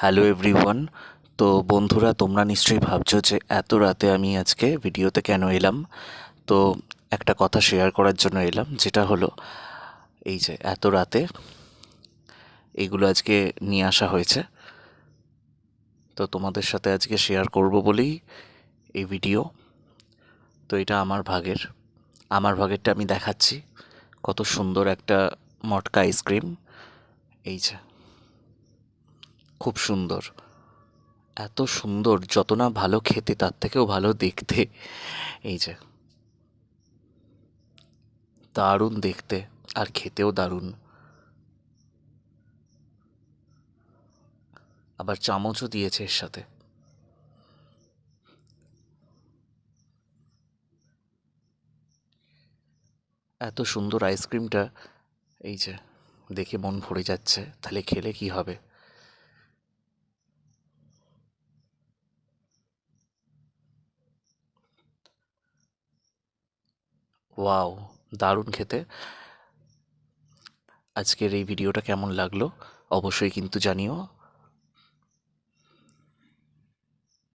Hello everyone. তো বন্ধুরা, তোমরা নিশ্চয়ই ভাবছো যে এত রাতে আমি আজকে ভিডিওতে কেন এলাম। তো একটা কথা শেয়ার করার জন্য এলাম, যেটা হলো এই যে এত রাতে এইগুলো আজকে নিয়ে আসা হয়েছে। তো তোমাদের সাথে আজকে শেয়ার করব বলেই এই ভিডিও। তো এটা আমার ভাগেরটা আমি দেখাচ্ছি। কত সুন্দর একটা মটকা আইসক্রিম। এই যে খুব সুন্দর, এত সুন্দর, যত না ভালো খেতে তার থেকেও ভালো দেখতে। এই যে দারুণ দেখতে, আর খেতেও দারুণ। আবার চামচও দিয়েছে এর সাথে। এত সুন্দর আইসক্রিমটা, এই যে দেখে মন ভরে যাচ্ছে, তাহলে খেলে কি হবে। ওয়াও, দারুণ খেতে। আজকের এই ভিডিওটা কেমন লাগলো অবশ্যই কিন্তু জানিও।